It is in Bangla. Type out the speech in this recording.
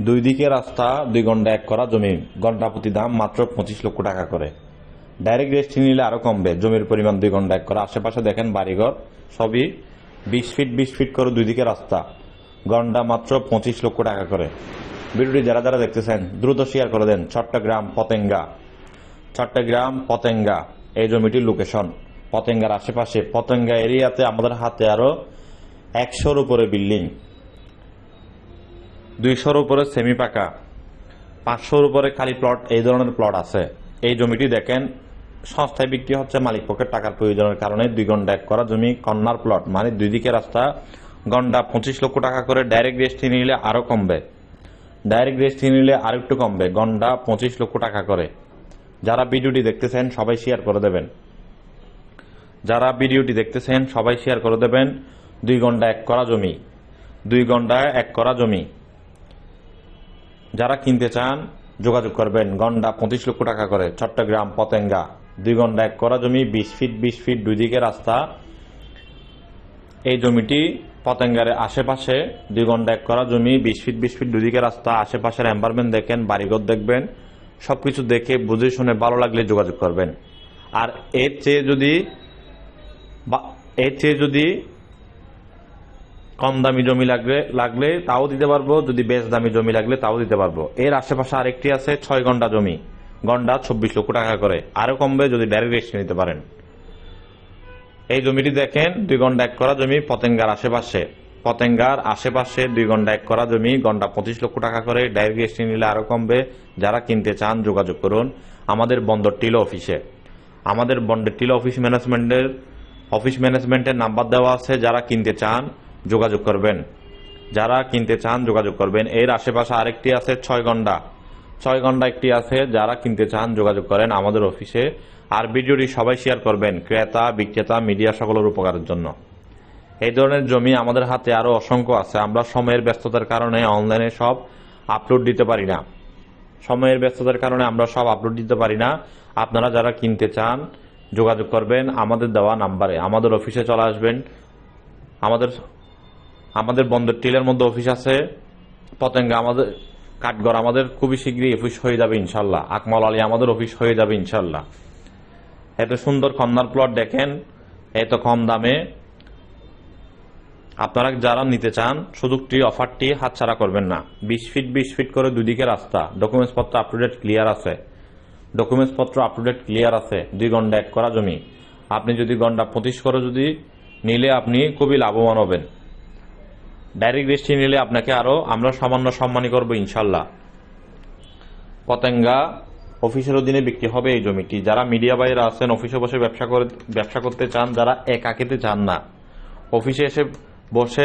দুই দিকে রাস্তা, 2 ঘন্টা এক করা জমি, ঘন্টা প্রতি দাম মাত্র 25 লক্ষ টাকা করে। ডাইরেক্ট রেজিস্ট্রি নিলে আরো কমবে। জমির পরিমাণ 2 ঘন্টা এক করা। আশেপাশে দেখেন বাড়িঘর সবই 20 ফিট করে দুই দিকে রাস্তা, ঘন্টা মাত্র 25 লক্ষ টাকা করে। ভিডিওটি যারা যারা দেখতেছেন দ্রুত শেয়ার করে দেন। চট্টগ্রাম পতেঙ্গা এই জমিটির লোকেশন। পতেঙ্গার আশেপাশে, পতেঙ্গা এরিয়াতে আমাদের হাতে আরো 100-র উপরে বিল্ডিং, 200-র উপরে সেমি পাকা, 500-র উপরে খালি প্লট, এই ধরনের প্লট আছে। এই জমিটি দেখেন সংস্থায় বিক্রি হচ্ছে মালিক পক্ষের টাকার প্রয়োজনের কারণে। 2 ঘন্টা এক করা জমি, কর্নার প্লট, মানে দুই দিকে রাস্তা, ঘন্টা 25 লক্ষ টাকা করে। ডাইরেক্ট রেজিস্ট্রি নিলে আরো কমবে, ডাইরেক্ট রেজিস্ট্রি নিলে আরো একটু কমবে, ঘন্টা 25 লক্ষ টাকা করে। যারা ভিডিওটি দেখতেছেন সবাই শেয়ার করে দেবেন। 2 ঘন্টা এক করা জমি, 2 ঘন্টা এক করা জমি যারা কিনতে চান যোগাযোগ করবেন। ঘন্টা 25 লক্ষ টাকা করে। চট্টগ্রাম পতেঙ্গা 2 ঘন্টা এক করা জমি, 20 ফিট দুই দিকে রাস্তা। এই জমিটি পতেঙ্গার আশেপাশে 2 ঘন্টা এক করা জমি, 20 ফিট দুই দিকে রাস্তা। আশেপাশের এনভায়রনমেন্ট দেখেন, বাড়িঘর দেখবেন, সবকিছু দেখে বুঝে শুনে ভালো লাগলে যোগাযোগ করবেন। আর এর চেয়ে যদি কম দামি জমি লাগলে তাও দিতে পারবো, যদি বেশ দামি জমি লাগলে তাও দিতে পারবো। এর আশেপাশে আরেকটি আছে 6 ঘন্টা জমি, ঘন্টা 24 লক্ষ টাকা করে। আরো কমবে যদি ডাইরেক্ট রেজিস্ট্রি নিতে পারেন। এই জমিটি দেখেন 2 ঘন্টা এক করা জমি, পতেঙ্গার আশেপাশে 2 ঘন্টা এক করা জমি, ঘন্টা 25 লক্ষ টাকা করে। ডাইরেক্ট রেজিস্ট্রি নিলে আরো কমবে। যারা কিনতে চান যোগাযোগ করুন আমাদের বন্দর টিলো অফিসে। আমাদের বন্দর টিলো অফিস ম্যানেজমেন্টের নাম্বার দেওয়া আছে। যারা কিনতে চান যোগাযোগ করবেন। এর আশেপাশে আরেকটি আছে 6 ঘন্টা একটি আছে। যারা কিনতে চান যোগাযোগ করেন আমাদের অফিসে। আর ভিডিওটি সবাই শেয়ার করবেন, ক্রেতা বিক্রেতা মিডিয়া সকলের উপকারের জন্য। এই ধরনের জমি আমাদের হাতে আরো অসংখ্য আছে। আমরা সময়ের ব্যস্ততার কারণে অনলাইনে সব আপলোড দিতে পারি না। আপনারা যারা কিনতে চান যোগাযোগ করবেন আমাদের দেওয়া নাম্বারে। আমাদের অফিসে চলে আসবেন। আমাদের বন্দর টিলের মধ্যে অফিস আছে। পতেঙ্গা আমাদের কাঠগড় আমাদের খুবই শীঘ্রই অফিস হয়ে যাবে ইনশাল্লাহ। আকমাল আলী আমাদের অফিস হয়ে যাবে ইনশাল্লাহ। এত সুন্দর কর্নার প্লট দেখেন, এত কম দামে। আপনারা যারা নিতে চান অফারটি হাতছাড়া করবেন না। 20 ফিট করে দুদিকে রাস্তা, ডকুমেন্টস পত্র আপ টু ডেট ক্লিয়ার আছে। 2 ঘন্টা এক করা জমি। আপনি যদি ঘন্টা 25 করে যদি নিলে আপনি খুবই লাভবান হবেন। ডাইরেক্ট রেজিস্ট্রি নিলে আপনাকে আরো আমরা সামান্য সম্মানী করবো ইনশাল্লাহ। পতেঙ্গা অফিসের অধীনে বিক্রি হবে এই জমিটি। যারা মিডিয়া বাইরে আছেন, অফিসে বসে ব্যবসা করতে চান, যারা একা খেতে চান না, অফিসে এসে বসে